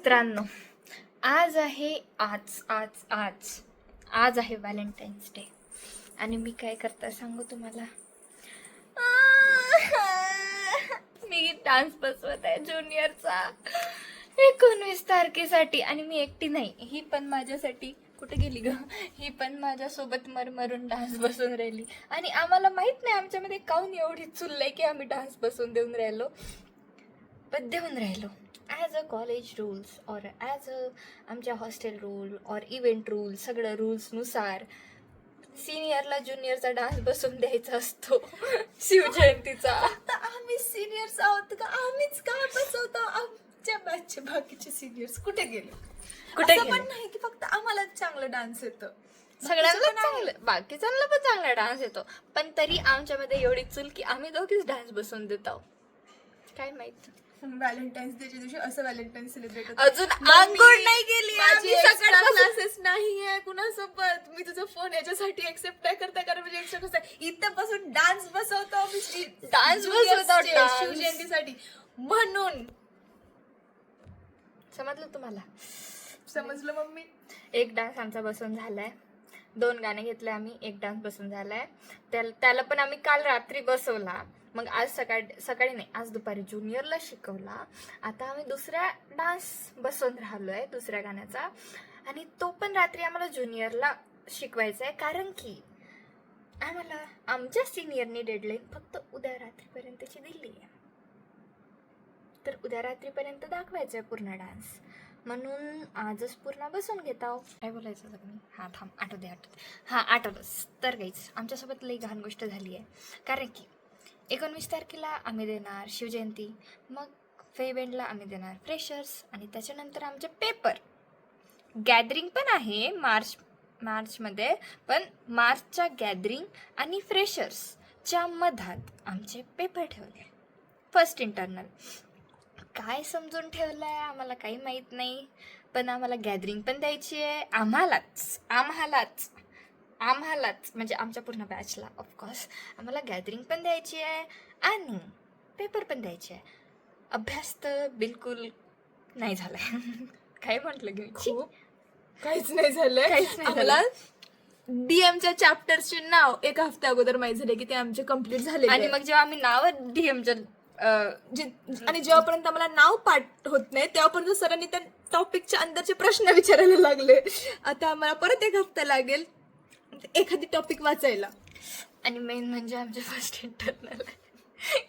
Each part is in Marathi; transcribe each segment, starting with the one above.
मित्रांनो, आज आहे व्हॅलेंटाईन्स डे आणि मी काय करता सांगू तुम्हाला. मी डान्स बसवत आहे ज्युनियरचा 19 तारखेसाठी आणि मी एकटी नाही, ही पण माझ्यासाठी कुठे गेली ग, ही पण माझ्यासोबत मरमरून डान्स बसून राहिली. आणि आम्हाला माहित नाही आमच्यामध्ये काऊन एवढी चुललंय की आम्ही डान्स बसून देऊन राहिलो ॲज अ कॉलेज रूल्स और ॲज अ आमच्या हॉस्टेल रूल और इव्हेंट रूल, सगळं रूल्सनुसार सिनियरला ज्युनियरचा डान्स बसून द्यायचा असतो शिवजयंतीचा. आता आम्ही सिनियर्स आहोत का? आम्हीच का बसवतो? आमच्या बॅचचे बाकीचे सिनियर्स कुठे गेले? असं पण नाही की फक्त आम्हाला चांगलं डान्स येतं, सगळ्यांना चांगलं, बाकीच्यांना पण चांगला डान्स येतो, पण तरी आमच्यामध्ये एवढी चूल की आम्ही दोघीच डान्स बसून देत आहोत. काय माहित व्हॅलेंटाईन्स डेच्या दिवशी असं व्हॅलेंटाईन सेलिब्रेट होतं. अजून आंघोळ नाही केली, माझी आम्ही सकाळपासून क्लासेस नाहीये कुणासोबत. मी तुझा फोन याच्यासाठी एक्सेप्ट नाही करता कारण म्हणजे एक्सेप्ट कसं इथं बसून डान्स बसवतो डान्स बसवतो शिवजयंतीसाठी म्हणून. समजलं तुम्हाला? समजलं मम्मी? एक डान्स आमचा बसून झालाय, 2 गाणे घेतले आम्ही, एक डान्स बसून झालाय. त्याला पण आम्ही काल रात्री बसवला, मग आज सकाळी नाही, आज दुपारी ज्युनियरला शिकवला. आता आम्ही दुसरा डान्स बसवून राहिलोय दुसऱ्या गाण्याचा, आणि तो पण रात्री आम्हाला ज्युनियरला शिकवायचा आहे कारण की आम्हाला आमच्या सिनियरनी डेडलाईन फक्त उद्या रात्रीपर्यंतची दिली आहे, तर उद्या रात्रीपर्यंत दाखवायचं आहे पूर्ण डान्स, म्हणून आजच पूर्ण बसून घेत आहो. काय बोलायचं होतं मी? हां थांब, आठवलंच. तर काहीच आमच्यासोबत लई घाण गोष्ट झाली आहे, कारण की 19 तारखेला आम्ही देणार शिवजयंती, मग फेवेंडला आम्ही देणार फ्रेशर्स, आणि त्याच्यानंतर आमचे पेपर गॅदरिंग पण आहे मार्चमध्ये, पण मार्चच्या गॅदरिंग आणि फ्रेशर्सच्या मधात आमचे पेपर ठेवले. फर्स्ट इंटरनल काय समजून ठेवलं आहे आम्हाला काही माहीत नाही, पण आम्हाला गॅदरिंग पण द्यायची आहे, आम्हालाच म्हणजे आमच्या पूर्ण बॅचला ऑफकोर्स आम्हाला गॅदरिंग पण द्यायची आहे आणि पेपर पण द्यायचे आहे. अभ्यास तर बिलकुल नाही झालाय. काय म्हटलं की खूप काहीच नाही झालंय. आम्हाला डीएमच्या चॅप्टर्सचे नाव 1 हफ्त्या अगोदर माहिती झाले की ते आमचे कम्प्लीट झाले, आणि मग जेव्हा आम्ही नाव डीएमच्या आणि जेव्हापर्यंत आम्हाला नाव पाठ होत नाही तेव्हापर्यंत सरांनी त्या टॉपिकच्या अंदरचे प्रश्न विचारायला लागले. आता आम्हाला परत 1 हफ्ता लागेल एखादी टॉपिक वाचायला. आणि मेन म्हणजे आमचे फर्स्ट इंटरनल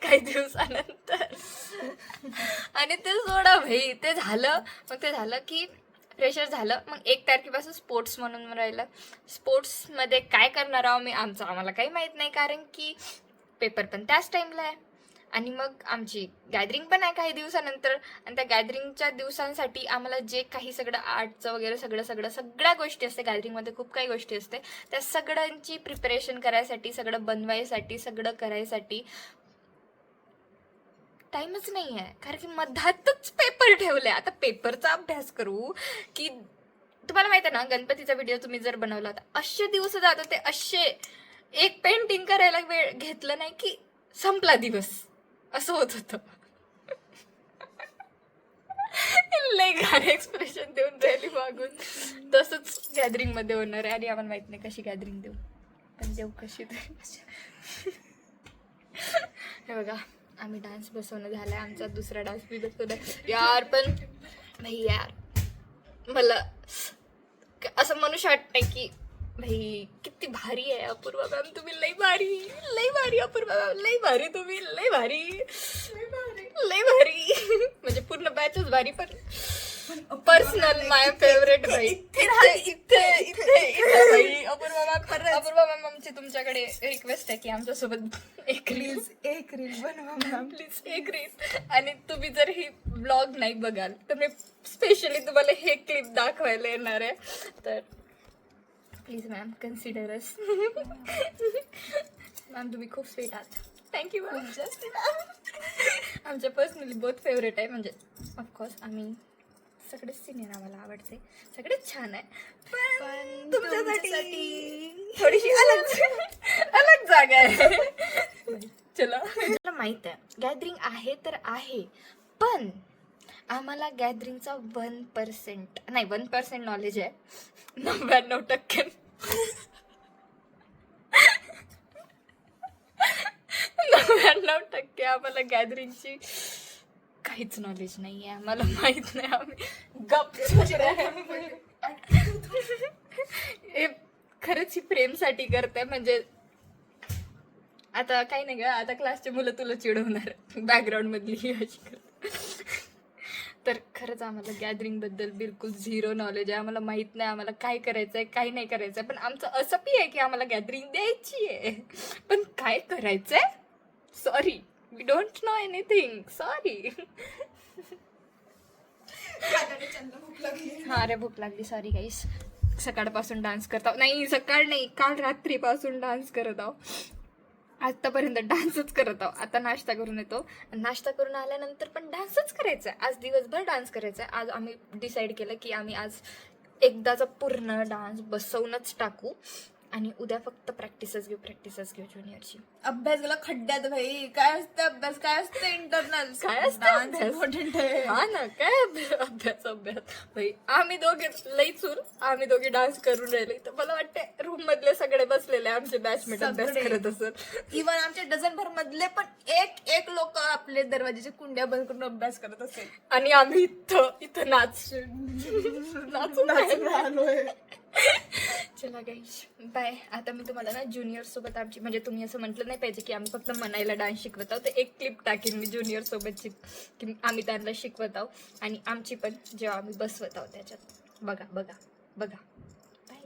काही दिवसानंतर, आणि ते सोडा भाई, ते झालं की फ्रेशर झालं. मग 1 तारखेपासून स्पोर्ट्स म्हणून राहिलं. स्पोर्ट्समध्ये काय करणार आहोत मी आम्हाला काही माहीत नाही, कारण की पेपर पण त्याच टाईमला आहे आणि मग आमची गॅदरिंग पण आहे काही दिवसानंतर. आणि त्या गॅदरिंगच्या दिवसांसाठी आम्हाला जे काही सगळं आर्टचं वगैरे सगळ्या गोष्टी असते, गॅदरिंगमध्ये खूप काही गोष्टी असते, त्या सगळ्यांची प्रिपरेशन करायसाठी, सगळं बनवायसाठी, सगळं करायसाठी टाईमच नाही आहे, कारण की मधातच पेपर ठेवले. आता पेपरचा अभ्यास करू की, तुम्हाला माहिती आहे ना, गणपतीचा व्हिडिओ तुम्ही जर बनवला होता, असे दिवस जात होते, असे एक पेंटिंग करायला वेळ घेतलं नाही की संपला दिवस, असं होत होतं. लय घाण एक्सप्रेशन देऊन राहिली मागून. तसंच गॅदरिंग मध्ये होणार आहे, आणि आम्हाला माहित नाही कशी गॅदरिंग देऊ, पण देऊ कशी. हे बघा, आम्ही डान्स बसवणं झालाय, आमचा दुसरा डान्स बी बसवलाय यार. पण भाई यार, मला असं म्हणूच वाटतंय की भाई किती भारी आहे अपूर्वा मॅम, तुम्ही लई भारी अपूर्वा मॅम, लई भारी तुम्ही, लई भारी म्हणजे पूर्ण बॅचच भारी, पण पर्सनल माय फेवरेट भाई इथे अपूर्वा मॅम, आमची तुमच्याकडे रिक्वेस्ट आहे की आमच्यासोबत एक रील बनवा मॅम, प्लीज एक रील. आणि तुम्ही जर ही ब्लॉग नाही बघाल तर मी स्पेशली तुम्हाला हे क्लिप दाखवायला येणार आहे, तर please ma'am consider us. Ma'am तुम्ही खूप स्वीट आहात, थँक्यू मॅम. आमच्या पर्सनली बहुत फेवरेट आहे, म्हणजे ऑफकोर्स आम्ही सगळेच सिनियर आम्हाला आवडते, सगळेच छान आहे, पण तुमच्यासाठी थोडीशी अलग जागा आहे. चला, मला माहित आहे गॅदरिंग आहे तर आहे, पण आम्हाला गॅदरिंगचा 1% नाही 1% नॉलेज आहे. 99% 99% आम्हाला गॅदरिंगची काहीच नॉलेज नाही आहे. आम्हाला माहित नाही. आम्ही हे खरंच ही प्रेमसाठी करते. म्हणजे आता काही नाही का, आता क्लासचे मुलं तुला चिडवणार बॅकग्राऊंड मधली ही अशी करते. तर खरंच आम्हाला गॅदरिंग बद्दल बिलकुल 0 नॉलेज आहे. आम्हाला माहित नाही आम्हाला काय करायचंय काय नाही करायचंय. पण आमचं असं पी आहे की आम्हाला गॅदरिंग द्यायची आहे, पण काय करायचंय sorry we don't know anything sorry. हा रे भूक लागली सॉरी गाईस. सकाळपासून डान्स करत आहो. नाही सकाळ नाही, काल रात्रीपासून डान्स करत आहो. आतापर्यंत डान्सच करत आहो. आता नाश्ता करून येतो. नाश्ता करून आल्यानंतर पण डान्सच करायचा आहे. आज दिवसभर डान्स करायचा आहे. आज आम्ही डिसाईड केलं की आम्ही आज एकदाचा पूर्ण डान्स बसवूनच टाकू आणि उद्या फक्त प्रॅक्टिसच घेऊ ज्युनियरची. अभ्यास गेला खड्ड्यात भाई. काय असतं अभ्यास, काय असतं इंटरनल, काय असतं इम्पॉर्टंट आहे. हा ना, काय अभ्यास भाई. आम्ही दोघे लई चूर, आम्ही दोघे डान्स करून राहिले. तर मला वाटतं रूम मधले सगळे बसलेले आमचे बॅचमेट अभ्यास करत असत. इव्हन आमच्या डझनभर मधले पण एक लोक आपले दरवाजाच्या कुंड्या बंद करून अभ्यास करत असेल आणि आम्ही इथं नाचून आलोय. चला गाईज बाय. आता मी तुम्हाला ना ज्युनियर सोबत आमची, म्हणजे तुम्ही असं म्हटलं नाही पाहिजे की आम्ही फक्त मनायला डान्स शिकवत आहोत. तर एक क्लिप टाकेन मी ज्युनियर सोबतची की आम्ही त्यांना शिकवत आहोत आणि आमची पण जेव्हा आम्ही बसवत आहोत त्याच्यात. बघा बघा बघा. बाय.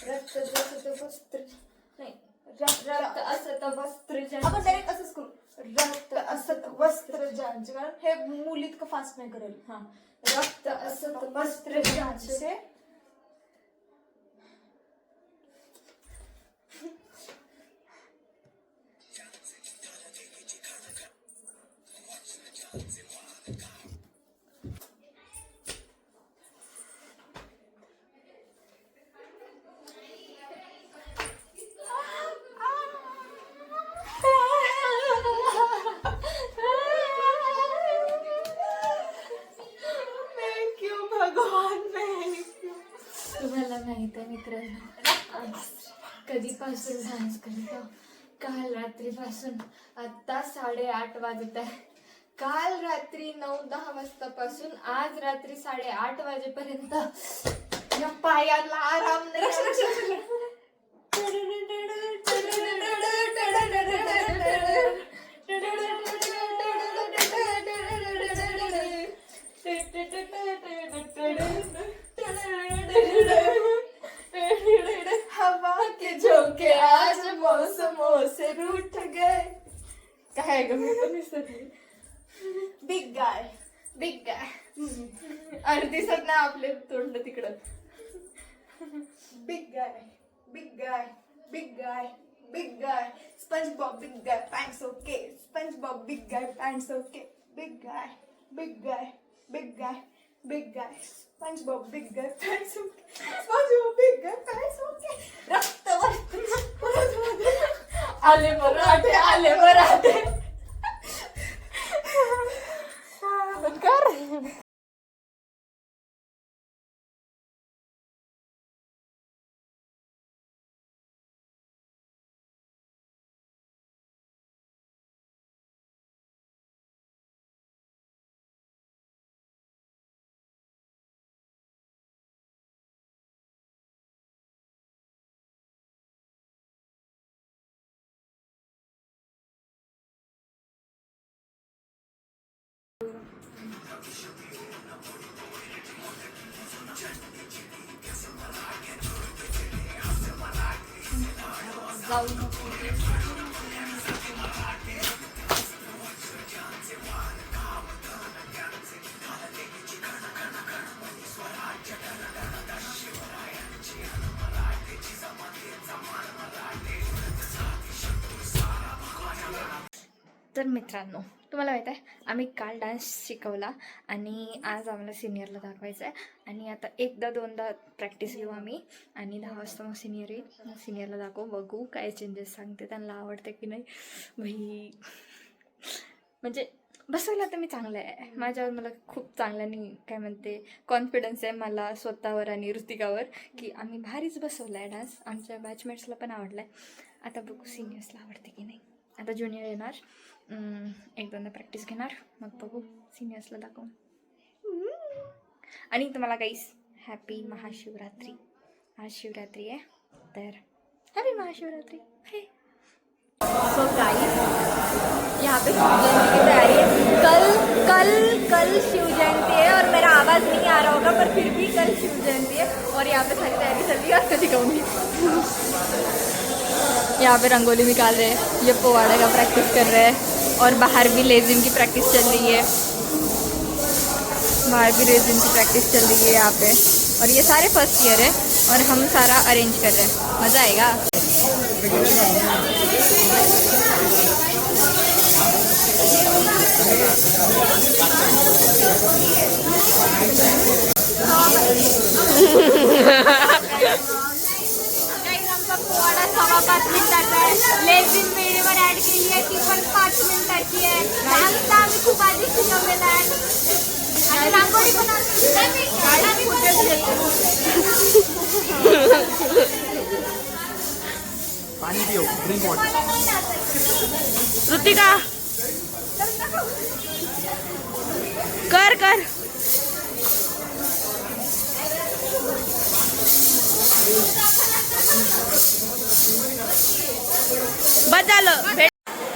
रक्त असत वस्त्र आपण डायरेक्ट असंच करू. रक्त असत वस्त्र ज्यांचे, कारण हे मुली इतकं फास्ट नाही करेल. हा, रक्त असत वस्त्र ज्यांचे. तुम्हाला माहित आहे मित्रांनो, आज कधीपासून डान्स करत आहोत? काल रात्रीपासून. आता 8:30 वाजत आहे. काल रात्री 9-10 वाजतापासून आज रात्री 8:30 वाजेपर्यंत या पायाला आराम नाही. हवा के झोंके आज मौसमों से रूठ गए. काय ग, मी पण विसरली. Big guy. अरे दिसत नाही आपले तोंड तिकडं. Big guy. SpongeBob big guy pants okay. SpongeBob big guy pants okay. Big guy. SpongeBob big guy pants okay. SpongeBob big guy pants okay. आले मराठे कर. तर मित्रांनो, तुम्हाला माहीत आहे आम्ही काल डान्स शिकवला आणि आज आम्हाला सिनियरला दाखवायचा आहे. आणि आता एकदा दोनदा प्रॅक्टिस घेऊ आम्ही आणि 10 वाजता मग सिनियर येईल. मग सिनियरला दाखवू, बघू काय चेंजेस सांगते, त्यांना आवडते की नाही. भाई म्हणजे बसवलं तर मी चांगलं आहे, माझ्यावर मला खूप चांगल्याने काय म्हणते कॉन्फिडन्स आहे मला स्वतःवर आणि ऋतिकावर की आम्ही भारीच बसवला आहे डान्स. आमच्या बॅचमेट्सला पण आवडला आहे. आता बघू सिनियर्सला आवडते की नाही. आता ज्युनियर येणार, एक दोनदा प्रॅक्टिस घेणार, मग बघू सिनियर्सला दाखवून. आणि तुम्हाला काहीच हॅपी महाशिवरात्री. आज शिवरात्री आहे तर हॅपी महाशिवरात्री. हे सो गाइस, यहाँ पे शिव जयंती की तैयारी है. कल शिव जयंती है और मेरा आवाज़ नहीं आ रहा होगा पर फिर भी कल शिव जयंती है और यहाँ पे सारी तैयारी चल रही है. आपको दिखाऊंगी. यहाँ पे रंगोली निकाल रहे हैं, ये पोवाड़े का प्रैक्टिस कर रहे हैं और बाहर भी लेजिम की प्रैक्टिस चल रही है. बाहर भी लेजिम की प्रैक्टिस चल रही है यहाँ पे. और ये सारे फर्स्ट ईयर है और हम सारा अरेंज कर रहे हैं. मज़ा आएगा. आमचा पोवाडा 5.25 मिनिटाचा आहे. लेझिम वेळेवर ऍड केली आहे, ती पण 5 मिनिटाची आहे. आता आम्ही खूप आधी शिकवलेला आहे. आणि रांगोळी पण पानी पियो, ड्रिंक वाटर. ऋतिका कर कर. बस झालं.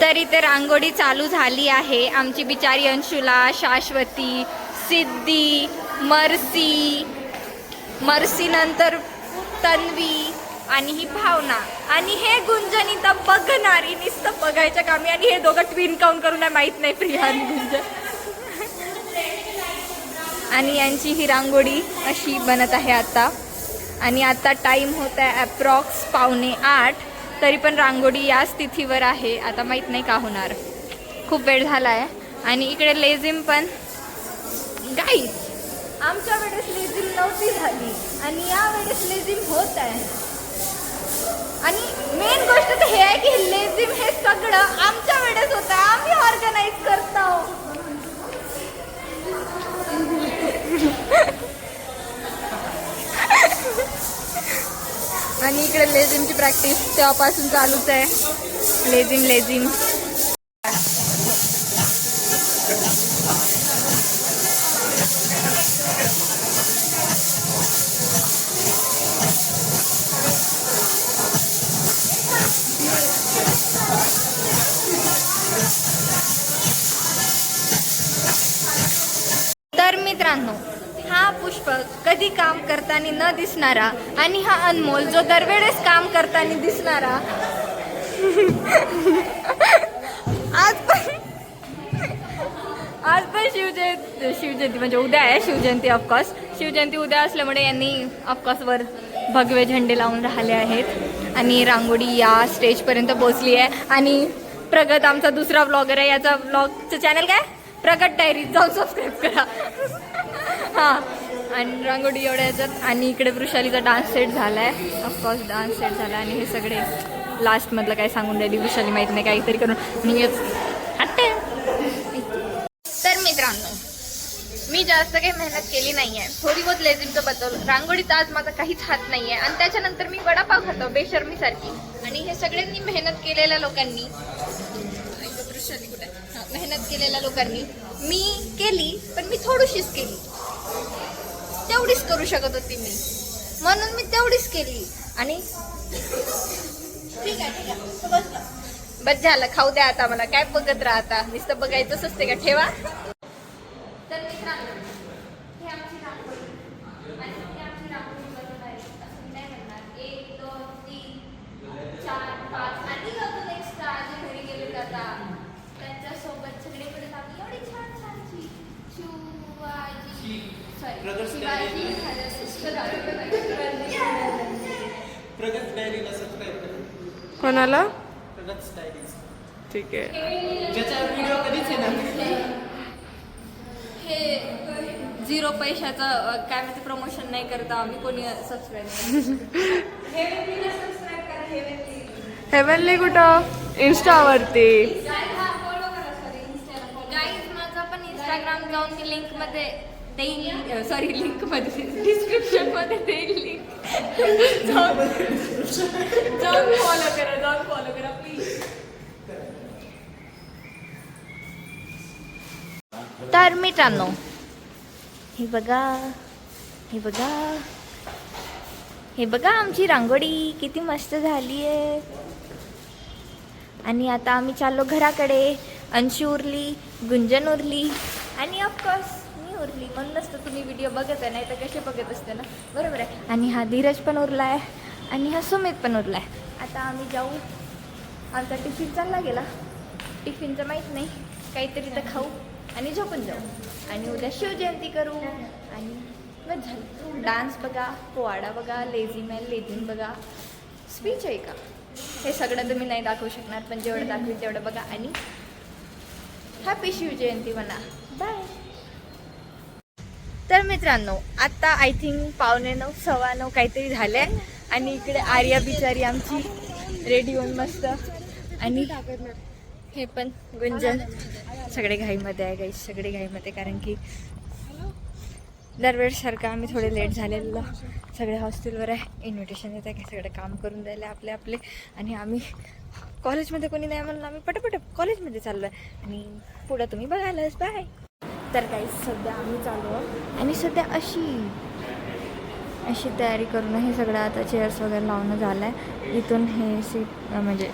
तरी ते रांगोळी चालू झाली आहे. आमची बिचारी अंशुला, शाश्वती, सिद्धी, मर्सी नंतर तन्वी आणि ही भावना आणि हे गुंजन इथं बघणारी नुसतं बघायच्या कामी. आणि हे दोघं ट्विन काउंट करून आहे माहीत नाही, प्रिया आणि गुंजन. आणि यांची ही रांगोळी अशी बनत आहे आता. आणि आता टाईम होत आहे ॲप्रॉक्स 7:45. तरी पण रांगोळी याच तिथीवर आहे. आता माहीत नाही का होणार, खूप वेळ झाला आहे. आणि इकडे लेझिम पण गाईस, आमच्या वेळेस लेझिम नव्हती झाली आणि या वेळेस लेझिम होत आहे. आणि मेन गोष्ट तर हे आहे की लेझिम हे सगळं आमच्या वेळेस होतं, आम्ही ऑर्गनाईज करतो. आणि इकडे लेझिमची प्रॅक्टिस तेव्हापासून चालूच आहे. लेझिम तर मित्रांनो, हा पुष्प कधी काम करताना न दिसणारा आणि हा अनमोल जो दरवेळेस काम करताना दिसणारा आज पण शिवजयंती म्हणजे उद्या आहे शिवजयंती. ऑफकोर्स शिवजयंती उद्या असल्यामुळे यांनी ऑफकोर्स वर भगवे झेंडे लावून राहिले आहेत. आणि रांगोळी या स्टेजपर्यंत पोहोचली आहे. आणि प्रगत आमचा दुसरा ब्लॉगर आहे, याचा ब्लॉगचं चॅनल काय, प्रगत डायरी, जाऊन सबस्क्राईब करा. हां, आणि रांगोळी एवढ्या याच्यात. आणि इकडे वृषालीचा डान्स सेट झाला आहे. ऑफकोर्स डान्स सेट झाला. आणि हे सगळे लास्टमधलं काय सांगून राहिली वृषाली माहीत नाही, काहीतरी करून मी आटे. तर मित्रांनो, मी जास्त काही मेहनत केली नाही आहे. थोडी बहुत लेझिमचं बदल, रांगोळीचा आज माझा काहीच हात नाही आहे. आणि त्याच्यानंतर मी वडापाव खातो बेशर्मीसारखी. आणि हे सगळ्यांनी मेहनत केलेल्या लोकांनी, मेहनत केलेल्या लोकांनी मी केली, पण मी थोडीशीच केली. तेवढीच करू शकत होती मी, म्हणून मी तेवढीच केली. आणि ठीक आहे बस झालं, खाऊ द्या आता मला. काय बघत राहता, नुसतं बघायचंच असते का, ठेवा. तर मित्रांनो, कोणाला? ठीक आहे. हे 0 पैशाचं काय म्हणते प्रमोशन नाही करता आम्ही कोणी सबस्क्राईब हेवनली कुठं? इंस्टावरती. गाईज माझा पण इंस्टाग्राम जाऊन मी लिंकमध्ये देईल, सॉरी लिंकमध्ये डिस्क्रिप्शनमध्ये देईल लिंक. जाऊन फॉलो करा प्लीज. तर मित्रांनो हे बघा आमची रांगोळी किती मस्त झाली आहे. आणि आता आम्ही चाललो घराकडे. अंशी उरली, गुंजन उरली आणि ऑफकोर्स मी उरली. म्हणूनच तर तुम्ही व्हिडिओ बघत आहे, नाही तर कसे बघत असते ना, बरोबर आहे. आणि हा धीरज पण उरला आहे आणि हा सुमित पण उरला आहे. आता आम्ही जाऊ. आमचा टिफिन चालला गेला. टिफिनचं माहीत नाही, काहीतरी तर खाऊ आणि झोपून जाऊ. आणि उद्या शिवजयंती करू. आणि बस झालं. डान्स बघा, पोवाडा बघा, लेझिम बघा, स्पीच आहे का, हे सगळं तुम्ही नाही दाखवू शकणार, पण जेवढं दाखवेल तेवढं बघा. आणि हॅपी शिवजयंती म्हणा. बाय. तर मित्रांनो आता आय थिंक 8:45 9:15 काहीतरी झाले. आणि इकडे आर्या बिचारी आमची रेडी होऊन मस्त. आणि हे पण गुंजन सगळे घाईमध्ये आहे गाईस, सगळे घाईमध्ये. कारण की दरवेळेसारखं आम्ही थोडे लेट झालेलं. सगळे हॉस्टेलवर आहे, इन्व्हिटेशन येत आहे की सगळं काम करून द्यायला आपले. आणि आम्ही कॉलेजमध्ये कोणी नाही म्हणून आम्ही पटापट कॉलेजमध्ये चाललो आहे. आणि पुढं तुम्ही बघायलाच. बाय. तर काही सध्या आम्ही चालू आहोत. आणि सध्या अशी तयारी करून हे सगळं आता चेअर्स वगैरे लावणं झालं आहे. इथून हे सीट म्हणजे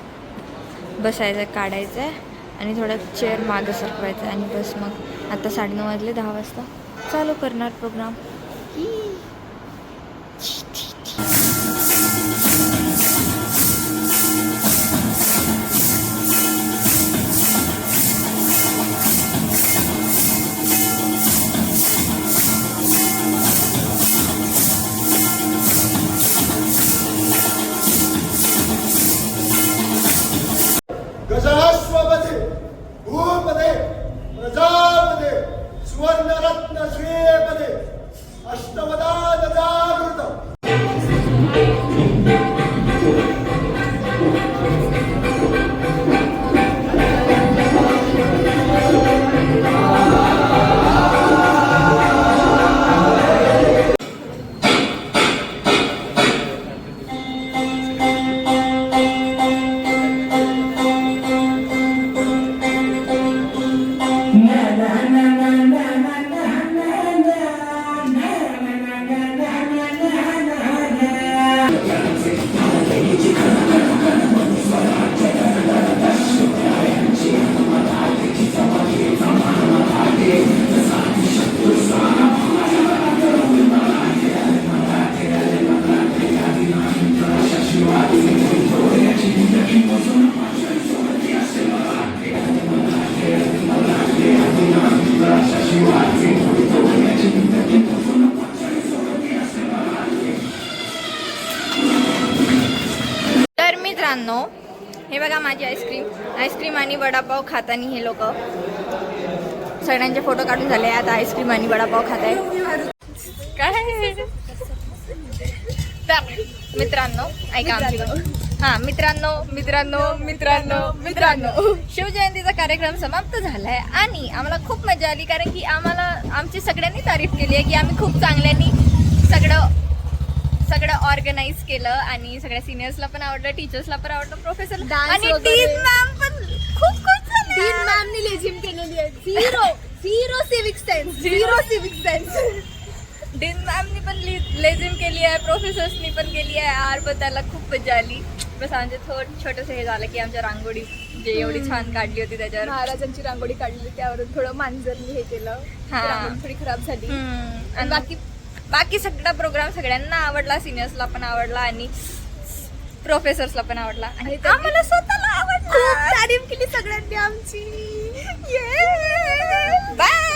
बसायचं काढायचं आहे आणि थोडं चेअर मागं सरकवायचं आणि बस. मग आता 9:30 वाजले, 10 वाजता चालू करणार प्रोग्राम. गजाश्वपदे भूपदे प्रजापदे सुवर्णरत्न श्रीपदे अष्टवदान जागृत. तर मित्रांनो हे बघा माझी आईस्क्रीम आणि वडापाव खातानी हे लोक सगळ्यांचे फोटो काढून झाले. आता आईस्क्रीम आणि वडापाव खात आहे. काय तर मित्रांनो ऐका आमची. मित्रांनो शिवजयंतीचा कार्यक्रम समाप्त झालाय आणि आम्हाला खूप मजा आली. कारण की आमची सगळ्यांनी तारीफ केली आहे की आम्ही खूप चांगल्यानी सगळं ऑर्गनाईज केलं. आणि सगळ्या सिनियर्सला पण आवडलं, टीचर्सला पण आवडलं, प्रोफेसर आणि डीन मॅम पण खूप खुश झाल्या. डीन मॅमनी लेझिम केलेली आहे. Zero civic sense. डीन मॅमनी पण लेझिम केली आहे, प्रोफेसर्सनी पण केली आहे. यार पण त्याला खूप मजा आली. बस आमचे छोटंसं हे झालं की आमच्या रांगोळी जे एवढी छान काढली होती त्याच्यावर महाराजांची रांगोळी काढली, त्यावरून थोडं मांजरनी हे केलं. हा. रांगोळी थोडी खराब झाली. आणि बाकी सगळा प्रोग्राम सगळ्यांना आवडला. सिनियर्सला पण आवडला आणि प्रोफेसर्सला पण आवडला. आणि आम्हाला स्वतःला आवडला. खूप तारीफ केली सगळ्यांनी आमची. बाय.